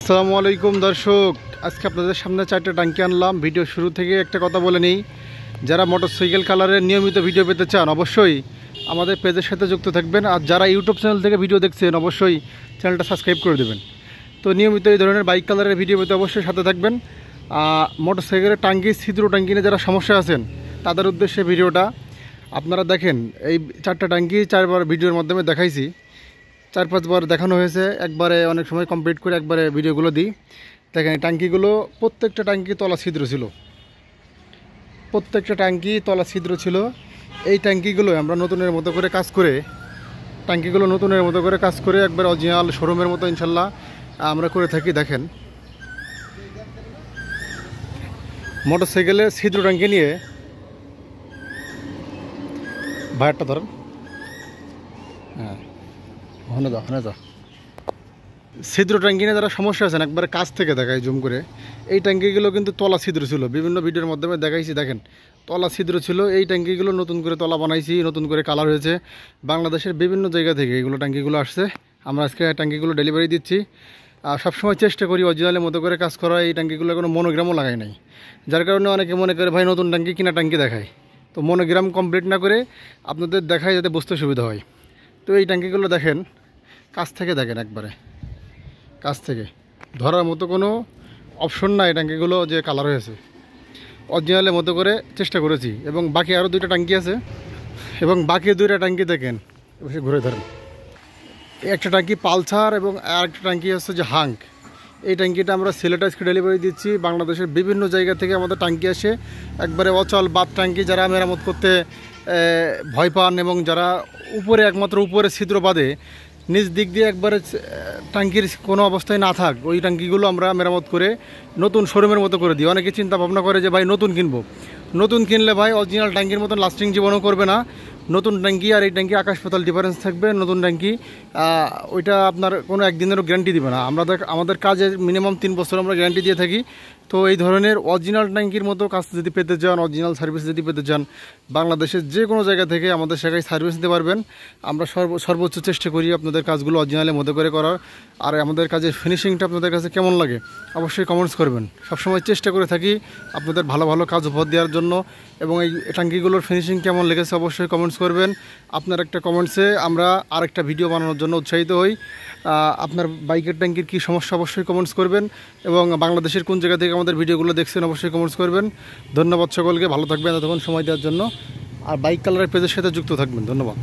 আসসালামু আলাইকুম দর্শক, আজকে আপনাদের সামনে 4টা ট্যাঙ্কি আনলাম। ভিডিও শুরু থেকে একটা কথা বলে নিই, যারা মোটরসাইকেল কালারের নিয়মিত ভিডিও পেতে চান অবশ্যই আমাদের পেজের সাথে যুক্ত থাকবেন। আর যারা ইউটিউব চ্যানেল থেকে ভিডিও দেখছেন অবশ্যই চ্যানেলটা সাবস্ক্রাইব করে দেবেন। তো নিয়মিত এই ধরনের বাইক কালারের ভিডিও পেতে অবশ্যই সাথে থাকবেন। মোটরসাইকেলের ট্যাঙ্কি ছিদ্র ট্যাঙ্কি নিয়ে যারা সমস্যা আছেন তাদের উদ্দেশ্যে ভিডিওটা। আপনারা দেখেন, এই 4টা ট্যাঙ্কি 4বার ভিডিওর মাধ্যমে দেখাইছি, 4-5 বার দেখানো হয়েছে। একবারে অনেক সময় কমপ্লিট করে একবারে ভিডিওগুলো দিই। দেখেন এই ট্যাঙ্কিগুলো, প্রত্যেকটা ট্যাঙ্কি তলা ছিদ্র ছিল, প্রত্যেকটা ট্যাঙ্কি তলা ছিদ্র ছিল। এই ট্যাঙ্কিগুলো আমরা নতুনের মতো করে কাজ করে, ট্যাঙ্কিগুলো নতুনের মতো করে কাজ করে একবার অরিজিনাল শোরুমের মতো ইনশাল্লাহ আমরা করে থাকি। দেখেন মোটরসাইকেলে ছিদ্র ট্যাঙ্কি নিয়ে ভাইয়ারটা ধরেন, হ্যাঁ ওখানে যাও। ছিদ্র ট্যাঙ্কি নিয়ে যারা সমস্যা আছেন একবারে কাছ থেকে দেখায় জুম করে। এই ট্যাঙ্কিগুলো কিন্তু তলা ছিদ্র ছিল, বিভিন্ন ভিডিওর মাধ্যমে দেখাইছি। দেখেন তলা ছিদ্র ছিল, এই ট্যাঙ্কিগুলো নতুন করে তলা বানাইছি, নতুন করে কালার হয়েছে। বাংলাদেশের বিভিন্ন জায়গা থেকে এগুলো ট্যাঙ্কিগুলো আসছে। আমরা আজকে ট্যাঙ্কিগুলো ডেলিভারি দিচ্ছি। আর সবসময় চেষ্টা করি অরিজিনালের মতো করে কাজ করা। এই ট্যাঙ্কিগুলো কোনো মনোগ্রামও লাগাই নাই, যার কারণে অনেকে মনে করে ভাই নতুন ট্যাঙ্কি কিনা ট্যাঙ্কি দেখায়। তো মনোগ্রাম কমপ্লিট না করে আপনাদের দেখায় যাতে বুঝতে সুবিধা হয়। তো এই ট্যাঙ্কিগুলো দেখেন, কাছ থেকে দেখেন, একবারে কাছ থেকে ধরার মতো কোনো অপশন নাই। ট্যাঙ্কিগুলো যে কালার হয়েছে অরিজিনালের মতো করে চেষ্টা করেছি। এবং বাকি আরও 2টা ট্যাঙ্কি আছে, এবং বাকি 2টা ট্যাঙ্কি দেখেন, বেশি ঘুরে ধরেন। একটা ট্যাঙ্কি পালসার এবং আরেকটা ট্যাঙ্কি হচ্ছে যে হাঙ্ক। এই ট্যাঙ্কিটা আমরা সিলেটে আজকে ডেলিভারি দিচ্ছি। বাংলাদেশের বিভিন্ন জায়গা থেকে আমাদের ট্যাঙ্কি আসে, একবারে অচল বাদ ট্যাঙ্কি যারা মেরামত করতে ভয় পান, এবং যারা উপরে একমাত্র উপরে ছিদ্র বাঁধে নিজ দিক দিয়ে একবারে ট্যাঙ্কির কোনো অবস্থায় না থাক, ওই ট্যাঙ্কিগুলো আমরা মেরামত করে নতুন শোরুমের মতো করে দিই। অনেকে চিন্তা ভাবনা করে যে ভাই নতুন কিনবো, নতুন কিনলে ভাই অরিজিনাল ট্যাঙ্কির মতন লাস্টিং জীবনও করবে না। নতুন ট্যাঙ্কি আর এই ট্যাঙ্কি আকাশ পাতাল ডিফারেন্স থাকবে। নতুন ট্যাঙ্কি ওইটা আপনার কোনো একদিনেরও গ্যারান্টি দেবে না। আমাদের কাজের মিনিমাম 3 বছর আমরা গ্যারান্টি দিয়ে থাকি। তো এই ধরনের অরিজিনাল ট্যাঙ্কির মতো কাজ যদি পেতে চান, অরিজিনাল সার্ভিস যদি পেতে চান, বাংলাদেশের যে কোনো জায়গা থেকে আমাদের সেখানে সার্ভিস দিতে পারবেন। আমরা সর্বোচ্চ চেষ্টা করি আপনাদের কাজগুলো অরিজিনালের মতো করে করার। আর আমাদের কাজের ফিনিশিংটা আপনাদের কাছে কেমন লাগে অবশ্যই কমেন্টস করবেন। সবসময় চেষ্টা করে থাকি আপনাদের ভালো ভালো কাজ উপহার দেওয়ার জন্য। এবং এই ট্যাঙ্কিগুলোর ফিনিশিং কেমন লেগেছে অবশ্যই কমেন্টস করবেন। আপনার একটা কমেন্টসে আমরা আরেকটা ভিডিও বানানোর জন্য উৎসাহিত হই। আপনার বাইকের ট্যাঙ্কির কী সমস্যা অবশ্যই কমেন্টস করবেন, এবং বাংলাদেশের কোন জায়গা থেকে আমাদের ভিডিওগুলো দেখছেন অবশ্যই কমেন্টস করবেন। ধন্যবাদ সকলকে, ভালো থাকবেন এতক্ষণ সময় দেওয়ার জন্য। আর বাইক কালারের পেজের সাথে যুক্ত থাকবেন। ধন্যবাদ।